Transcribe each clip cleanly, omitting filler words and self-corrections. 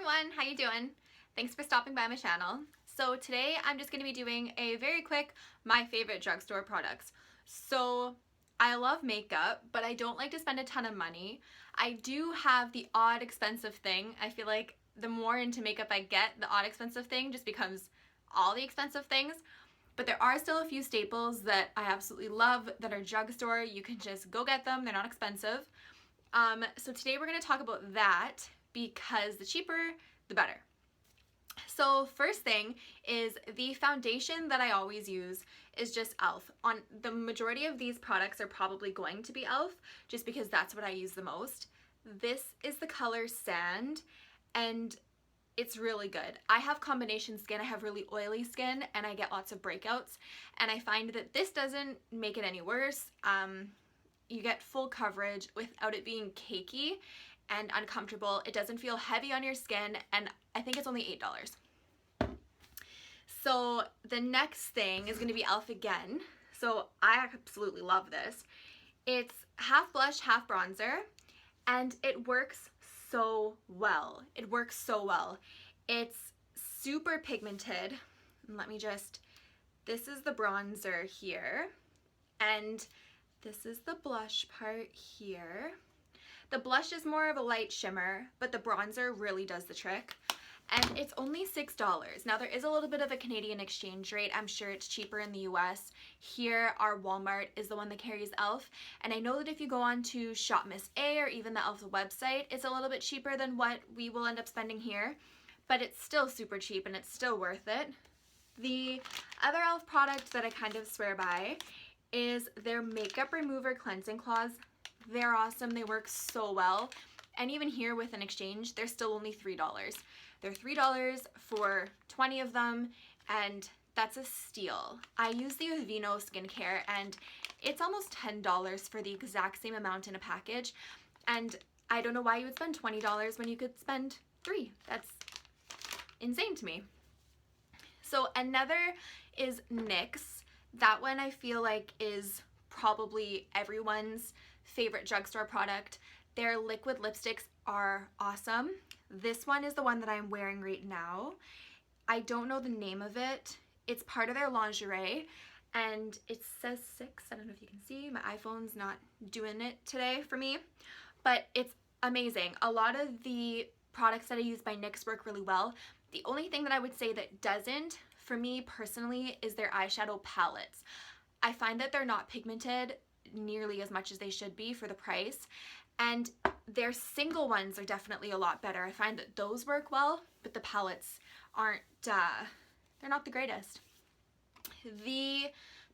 everyone, how you doing? Thanks for stopping by my channel. So today I'm just going to be doing a very quick my favorite drugstore products. So I love makeup, but I don't like to spend a ton of money. I do have the odd expensive thing. I feel like the more into makeup I get, the odd expensive thing just becomes all the expensive things. But there are still a few staples that I absolutely love that are drugstore. You can just go get them. They're not expensive. So today we're going to talk about that because the cheaper, the better. So first thing is the foundation that I always use is just e.l.f. On the majority of these products are probably going to be e.l.f. just because that's what I use the most. This is the color Sand and it's really good. I have combination skin. I have really oily skin and I get lots of breakouts, and I find that this doesn't make it any worse. You get full coverage without it being cakey and uncomfortable. It doesn't feel heavy on your skin, and I think it's only $8. So the next thing is going to be e.l.f. again. So I absolutely love this. It's half blush, half bronzer, and it works so well. It works so well. It's super pigmented. This is the bronzer here, and this is the blush part here. The blush is more of a light shimmer, but the bronzer really does the trick. And it's only $6. Now there is a little bit of a Canadian exchange rate. I'm sure it's cheaper in the US. Here, our Walmart is the one that carries e.l.f. And I know that if you go on to Shop Miss A or even the e.l.f. website, it's a little bit cheaper than what we will end up spending here. But it's still super cheap and it's still worth it. The other e.l.f. product that I kind of swear by is their Makeup Remover Cleansing Cloths. They're awesome. They work so well. And even here with an exchange, they're still only $3. They're $3 for 20 of them, and that's a steal. I use the Aveeno skincare, and it's almost $10 for the exact same amount in a package. And I don't know why you would spend $20 when you could spend $3. That's insane to me. So another is NYX. That one I feel like is probably everyone's favorite drugstore product. Their liquid lipsticks are awesome. This one is the one that I'm wearing right now. I don't know the name of it. It's part of their lingerie and it says 6. I don't know if you can see. My iPhone's not doing it today for me, but it's amazing. A lot of the products that I use by NYX work really well. The only thing that I would say that doesn't, for me personally, is their eyeshadow palettes. I find that they're not pigmented nearly as much as they should be for the price, and their single ones are definitely a lot better. I find that those work well, but the palettes aren't, they're not the greatest. The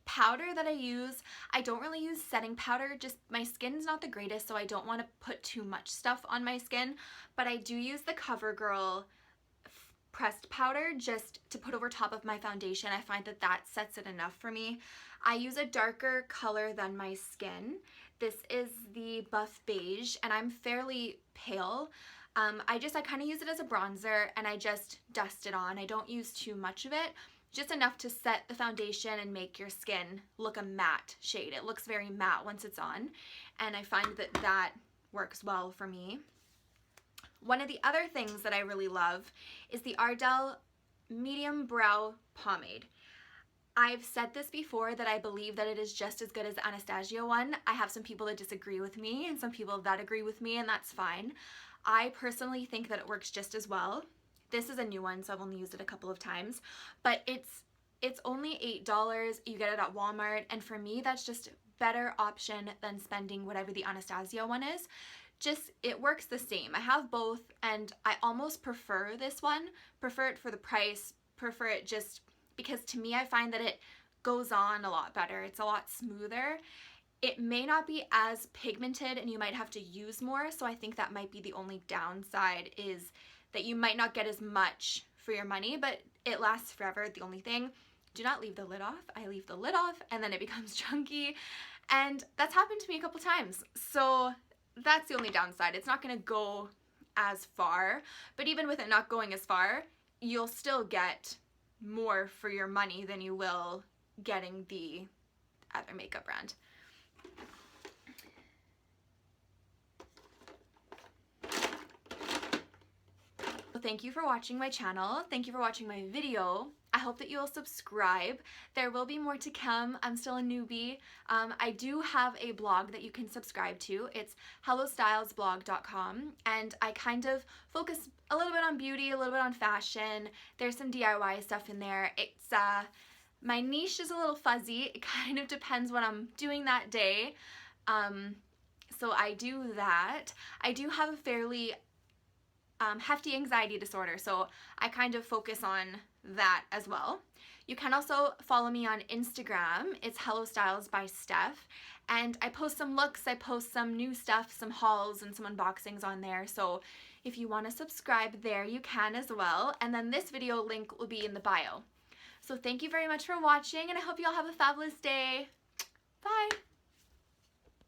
powder that I use, I don't really use setting powder, just my skin's not the greatest, so I don't want to put too much stuff on my skin, but I do use the CoverGirl pressed powder just to put over top of my foundation. I find that that sets it enough for me. I use a darker color than my skin. This is the Buff Beige, and I'm fairly pale. I kind of use it as a bronzer, and I just dust it on. I don't use too much of it, just enough to set the foundation and make your skin look a matte shade. It looks very matte once it's on, and I find that that works well for me. One of the other things that I really love is the Ardell Medium Brow Pomade. I've said this before that I believe that it is just as good as the Anastasia one. I have some people that disagree with me and some people that agree with me, and that's fine. I personally think that it works just as well. This is a new one, so I've only used it a couple of times, but it's only $8. You get it at Walmart, and for me that's just a better option than spending whatever the Anastasia one is. Just, it works the same. I have both, and I almost prefer this one. Prefer it for the price, prefer it just because to me I find that it goes on a lot better. It's a lot smoother. It may not be as pigmented and you might have to use more, so I think that might be the only downside, is that you might not get as much for your money, but it lasts forever. The only thing, do not leave the lid off. I leave the lid off and then it becomes chunky, and that's happened to me a couple times. So that's the only downside. It's not going to go as far, but even with it not going as far, you'll still get more for your money than you will getting the other makeup brand. thank you for watching my channel. Thank you for watching my video. I hope that you will subscribe. There will be more to come. I'm still a newbie. I do have a blog that you can subscribe to. It's hellostylesblog.com, and I kind of focus a little bit on beauty, a little bit on fashion. There's some DIY stuff in there. It's my niche is a little fuzzy. It kind of depends what I'm doing that day. So I do that. I do have a fairly hefty anxiety disorder, so I kind of focus on that as well. You can also follow me on Instagram. It's Hello Styles by Steph, and I post some looks, I post some new stuff, some hauls and some unboxings on there, so if you want to subscribe there, you can as well, and then this video link will be in the bio. So thank you very much for watching, and I hope you all have a fabulous day. Bye!